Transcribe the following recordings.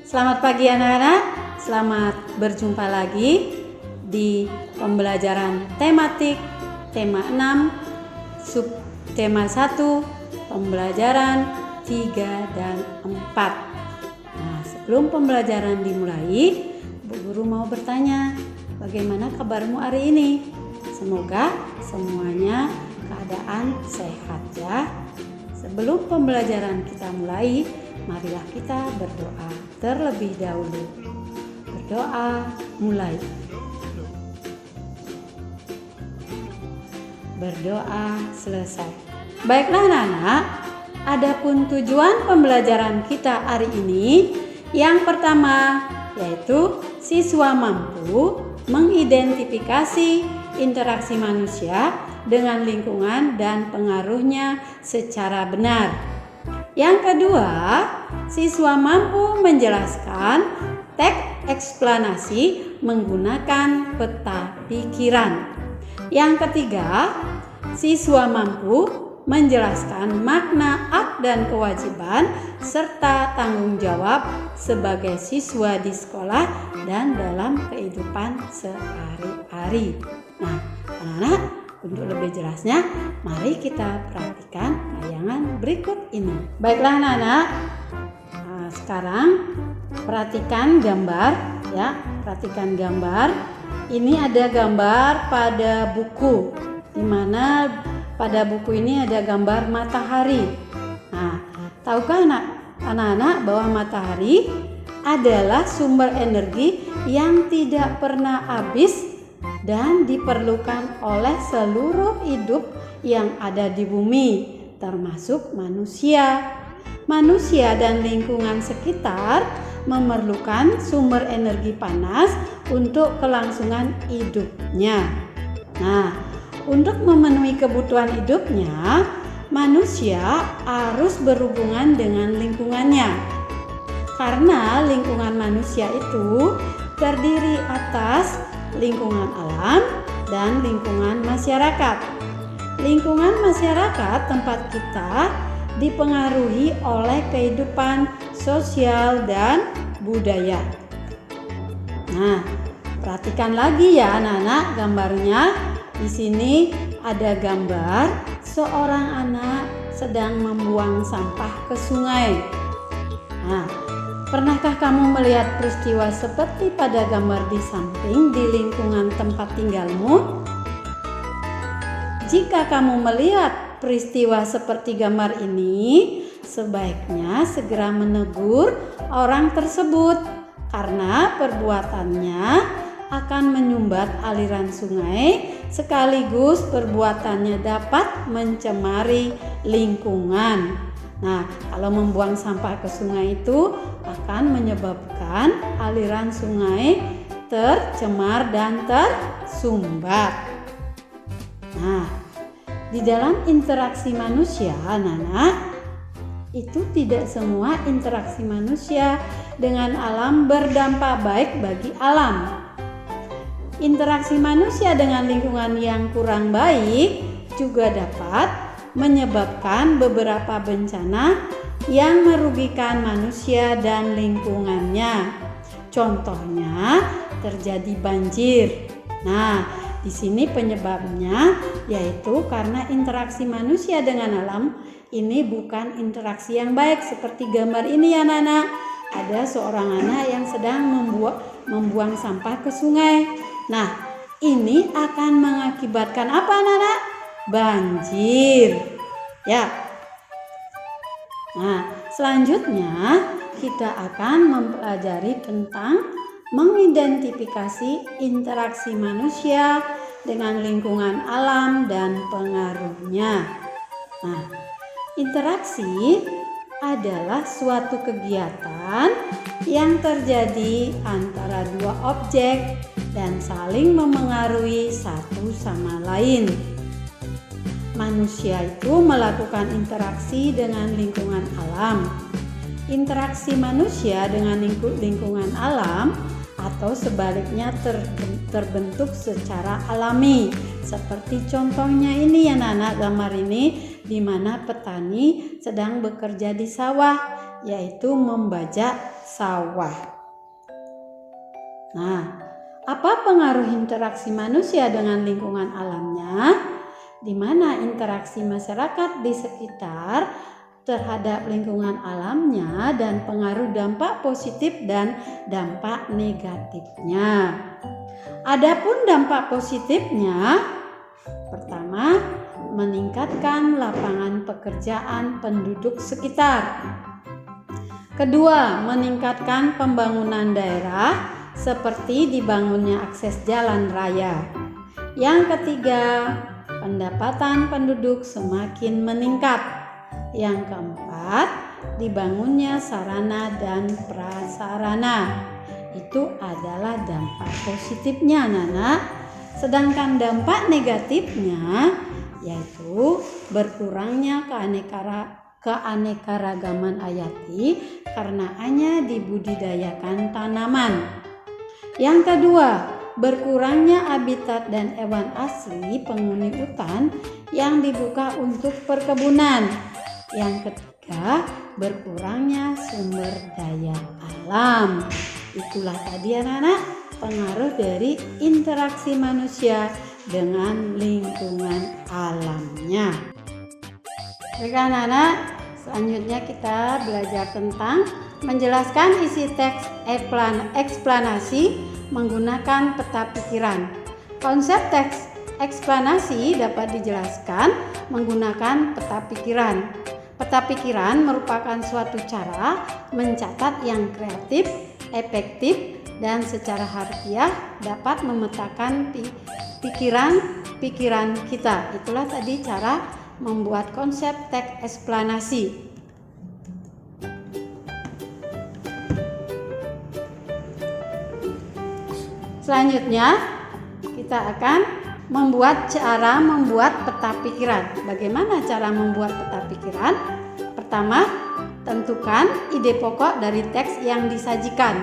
Selamat pagi anak-anak, selamat berjumpa lagi di pembelajaran tematik tema 6, subtema 1, pembelajaran 3 dan 4. Nah, sebelum pembelajaran dimulai, Bu Guru mau bertanya, bagaimana kabarmu hari ini? Semoga semuanya keadaan sehat ya. Sebelum pembelajaran kita mulai, marilah kita berdoa terlebih dahulu. Berdoa mulai. Berdoa selesai. Baiklah anak-anak, adapun tujuan pembelajaran kita hari ini, yang pertama yaitu siswa mampu mengidentifikasi interaksi manusia dengan lingkungan dan pengaruhnya secara benar. Yang kedua, siswa mampu menjelaskan teks eksplanasi menggunakan peta pikiran. Yang ketiga, siswa mampu menjelaskan makna hak dan kewajiban serta tanggung jawab sebagai siswa di sekolah dan dalam kehidupan sehari-hari. Nah, anak-anak, untuk lebih jelasnya, mari kita perhatikan tayangan berikut ini. Baiklah anak-anak, sekarang perhatikan gambar ya, perhatikan gambar. Ini ada gambar pada buku, di mana pada buku ini ada gambar matahari. Nah, tahukah anak-anak bahwa matahari adalah sumber energi yang tidak pernah habis dan diperlukan oleh seluruh hidup yang ada di bumi, termasuk manusia. Manusia dan lingkungan sekitar memerlukan sumber energi panas untuk kelangsungan hidupnya. Nah, untuk memenuhi kebutuhan hidupnya, manusia harus berhubungan dengan lingkungannya. Karena lingkungan manusia itu terdiri atas lingkungan alam dan lingkungan masyarakat. Lingkungan masyarakat tempat kita dipengaruhi oleh kehidupan sosial dan budaya. Nah, perhatikan lagi ya anak-anak gambarnya. Di sini ada gambar seorang anak sedang membuang sampah ke sungai. Nah, pernahkah kamu melihat peristiwa seperti pada gambar di samping di lingkungan tempat tinggalmu? Jika kamu melihat peristiwa seperti gambar ini, sebaiknya segera menegur orang tersebut karena perbuatannya akan menyumbat aliran sungai sekaligus perbuatannya dapat mencemari lingkungan. Nah, kalau membuang sampah ke sungai itu akan menyebabkan aliran sungai tercemar dan tersumbat. Nah, di dalam interaksi manusia, anak-anak, itu tidak semua interaksi manusia dengan alam berdampak baik bagi alam. Interaksi manusia dengan lingkungan yang kurang baik juga dapat menyebabkan beberapa bencana yang merugikan manusia dan lingkungannya. Contohnya terjadi banjir. Nah, di sini penyebabnya yaitu karena interaksi manusia dengan alam ini bukan interaksi yang baik seperti gambar ini ya anak-anak. Ada seorang anak yang sedang membuang sampah ke sungai. Nah, ini akan mengakibatkan apa anak-anak? Banjir. Ya. Nah, selanjutnya kita akan mempelajari tentang mengidentifikasi interaksi manusia dengan lingkungan alam dan pengaruhnya. Nah, interaksi adalah suatu kegiatan yang terjadi antara dua objek dan saling memengaruhi satu sama lain. Manusia itu melakukan interaksi dengan lingkungan alam. Interaksi manusia dengan lingkungan alam atau sebaliknya terbentuk secara alami. Seperti contohnya ini ya anak-anak, gambar ini di mana petani sedang bekerja di sawah yaitu membajak sawah. Nah, apa pengaruh interaksi manusia dengan lingkungan alamnya? Di mana interaksi masyarakat di sekitar terhadap lingkungan alamnya dan pengaruh dampak positif dan dampak negatifnya. Adapun dampak positifnya, pertama, meningkatkan lapangan pekerjaan penduduk sekitar. Kedua, meningkatkan pembangunan daerah seperti dibangunnya akses jalan raya. Yang ketiga, pendapatan penduduk semakin meningkat. Yang keempat, dibangunnya sarana dan prasarana. Itu adalah dampak positifnya, anak-anak. Sedangkan dampak negatifnya yaitu berkurangnya keanekaragaman hayati karena hanya dibudidayakan tanaman. Yang kedua, berkurangnya habitat dan hewan asli penghuni hutan yang dibuka untuk perkebunan. Yang ketiga, berkurangnya sumber daya alam. Itulah tadi anak-anak pengaruh dari interaksi manusia dengan lingkungan alamnya. Baik anak-anak, selanjutnya kita belajar tentang menjelaskan isi teks eksplanasi menggunakan peta pikiran. Konsep teks eksplanasi dapat dijelaskan menggunakan peta pikiran. Peta pikiran merupakan suatu cara mencatat yang kreatif, efektif, dan secara harfiah dapat memetakan pikiran kita. Itulah tadi cara membuat konsep teks eksplanasi. Selanjutnya kita akan membuat peta pikiran. Bagaimana cara membuat peta pikiran? Pertama, tentukan ide pokok dari teks yang disajikan.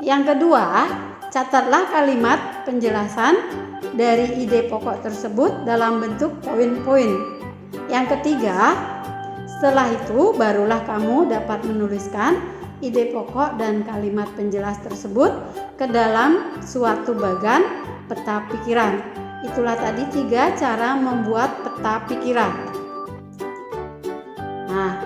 Yang kedua, catatlah kalimat penjelasan dari ide pokok tersebut dalam bentuk poin-poin. Yang ketiga, setelah itu barulah kamu dapat menuliskan ide pokok dan kalimat penjelas tersebut ke dalam suatu bagan peta pikiran. Itulah tadi 3 cara membuat peta pikiran. Nah,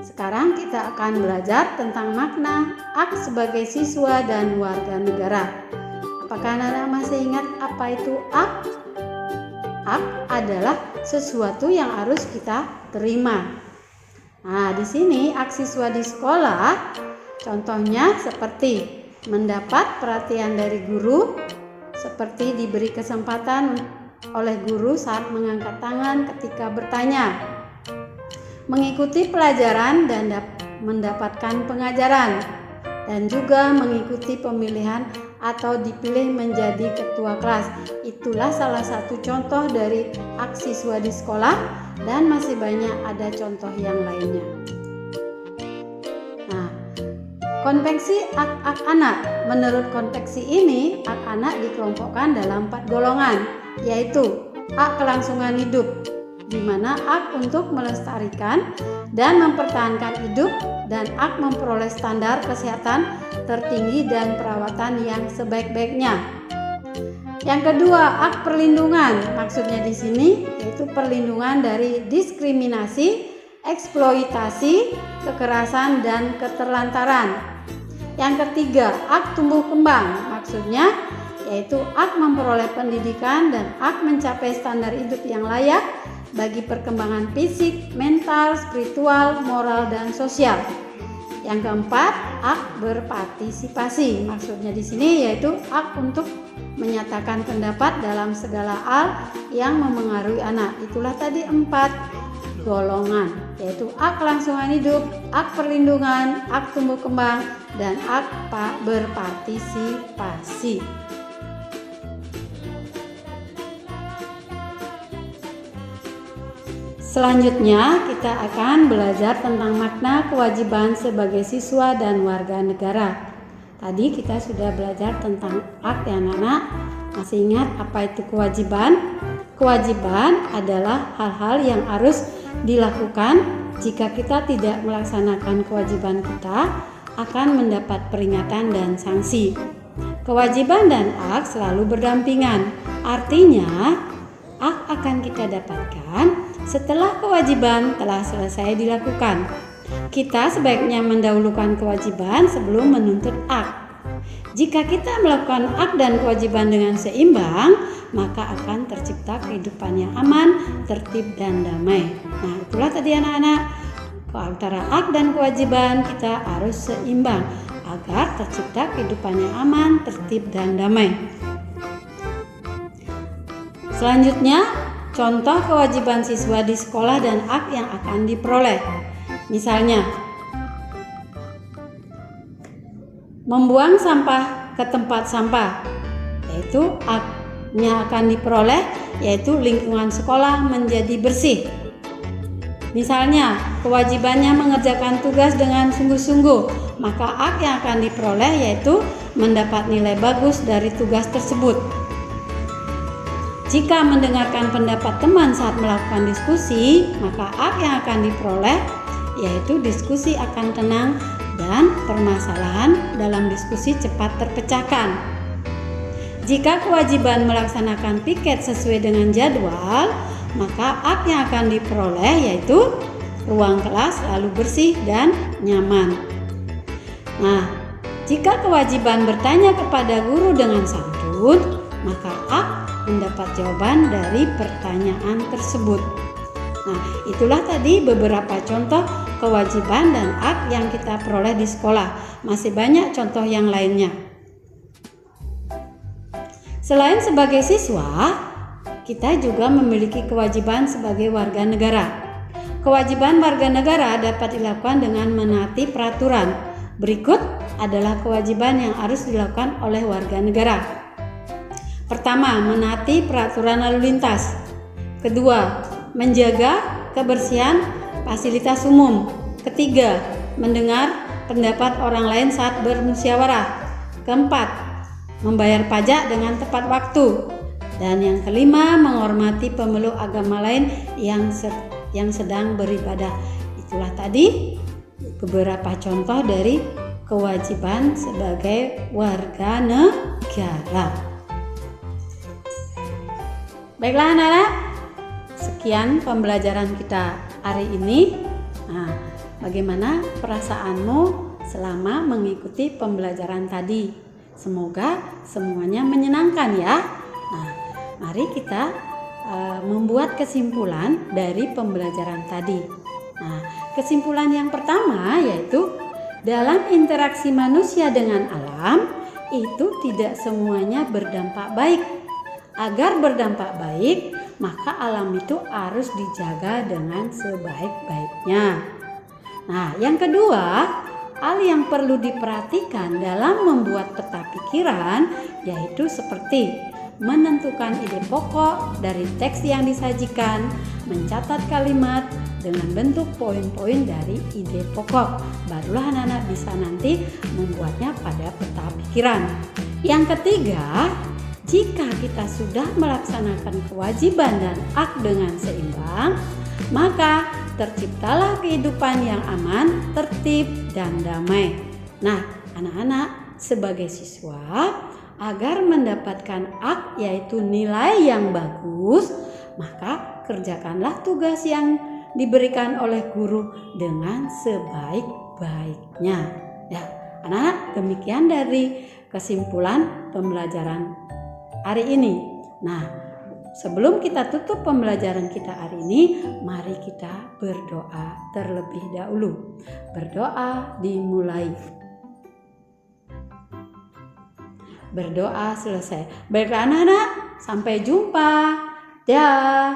sekarang kita akan belajar tentang makna ak sebagai siswa dan warga negara. Apakah anak-anak masih ingat apa itu ak? Ak adalah sesuatu yang harus kita terima. Nah, di sini ak siswa di sekolah contohnya seperti mendapat perhatian dari guru, seperti diberi kesempatan oleh guru saat mengangkat tangan ketika bertanya, mengikuti pelajaran dan mendapatkan pengajaran, dan juga mengikuti pemilihan atau dipilih menjadi ketua kelas. Itulah salah satu contoh dari ak siswa di sekolah, dan masih banyak ada contoh yang lainnya. Nah, konveksi ak anak. Menurut konveksi ini, ak anak dikelompokkan dalam 4 golongan, yaitu ak kelangsungan hidup, di mana ak untuk melestarikan dan mempertahankan hidup, dan ak memperoleh standar kesehatan tertinggi dan perawatan yang sebaik-baiknya. Yang kedua, ak perlindungan. Maksudnya di sini yaitu perlindungan dari diskriminasi, eksploitasi, kekerasan, dan keterlantaran. Yang ketiga, ak tumbuh kembang. Maksudnya yaitu ak memperoleh pendidikan dan ak mencapai standar hidup yang layak bagi perkembangan fisik, mental, spiritual, moral, dan sosial. Yang keempat, ak berpartisipasi. Maksudnya di sini yaitu ak untuk menyatakan pendapat dalam segala hal yang memengaruhi anak. Itulah tadi 4 golongan, yaitu ak kelangsungan hidup, ak perlindungan, ak tumbuh kembang, dan ak berpartisipasi. Selanjutnya kita akan belajar tentang makna kewajiban sebagai siswa dan warga negara. Tadi kita sudah belajar tentang ak ya anak-anak. Masih ingat apa itu kewajiban? Kewajiban adalah hal-hal yang harus dilakukan jika kita tidak melaksanakan kewajiban kita akan mendapat peringatan dan sanksi. Kewajiban dan hak selalu berdampingan. Artinya, hak akan kita dapatkan setelah kewajiban telah selesai dilakukan. Kita sebaiknya mendahulukan kewajiban sebelum menuntut hak. Jika kita melakukan hak dan kewajiban dengan seimbang, maka akan tercipta kehidupan yang aman, tertib, dan damai. Nah, itulah tadi anak-anak, antara hak dan kewajiban kita harus seimbang agar tercipta kehidupan yang aman, tertib, dan damai. Selanjutnya, contoh kewajiban siswa di sekolah dan hak yang akan diperoleh. Misalnya, membuang sampah ke tempat sampah, yaitu haknya akan diperoleh, yaitu lingkungan sekolah menjadi bersih. Misalnya, kewajibannya mengerjakan tugas dengan sungguh-sungguh, maka hak yang akan diperoleh yaitu mendapat nilai bagus dari tugas tersebut. Jika mendengarkan pendapat teman saat melakukan diskusi, maka hak yang akan diperoleh yaitu diskusi akan tenang dan permasalahan dalam diskusi cepat terpecahkan. Jika kewajiban melaksanakan piket sesuai dengan jadwal, maka hak yang akan diperoleh yaitu ruang kelas selalu bersih dan nyaman. Nah, jika kewajiban bertanya kepada guru dengan santun, maka hak mendapat jawaban dari pertanyaan tersebut. Nah, itulah tadi beberapa contoh kewajiban dan hak yang kita peroleh di sekolah. Masih banyak contoh yang lainnya. Selain sebagai siswa, kita juga memiliki kewajiban sebagai warga negara. Kewajiban warga negara dapat dilakukan dengan menaati peraturan. Berikut adalah kewajiban yang harus dilakukan oleh warga negara. Pertama, menaati peraturan lalu lintas. Kedua, menjaga kebersihan fasilitas umum. Ketiga, mendengar pendapat orang lain saat bermusyawarah. Keempat, membayar pajak dengan tepat waktu. Dan yang kelima, menghormati pemeluk agama lain yang sedang beribadah. Itulah tadi beberapa contoh dari kewajiban sebagai warga negara. Baiklah anak-anak, sekian pembelajaran kita hari ini. Nah, bagaimana perasaanmu selama mengikuti pembelajaran tadi? Semoga semuanya menyenangkan ya. Nah, mari kita membuat kesimpulan dari pembelajaran tadi. Nah, kesimpulan yang pertama yaitu dalam interaksi manusia dengan alam itu tidak semuanya berdampak baik. Agar berdampak baik, maka alam itu harus dijaga dengan sebaik-baiknya. Nah, yang kedua, hal yang perlu diperhatikan dalam membuat peta pikiran yaitu seperti menentukan ide pokok dari teks yang disajikan, mencatat kalimat dengan bentuk poin-poin dari ide pokok. Barulah anak-anak bisa nanti membuatnya pada peta pikiran. Yang ketiga, jika kita sudah melaksanakan kewajiban dan hak dengan seimbang, maka terciptalah kehidupan yang aman, tertib, dan damai. Nah, anak-anak sebagai siswa, agar mendapatkan hak yaitu nilai yang bagus, maka kerjakanlah tugas yang diberikan oleh guru dengan sebaik-baiknya. Ya, anak-anak, demikian dari kesimpulan pembelajaran hari ini. Nah, sebelum kita tutup pembelajaran kita hari ini, mari kita berdoa terlebih dahulu. Berdoa dimulai. Berdoa selesai. Baiklah anak-anak, sampai jumpa. Dah.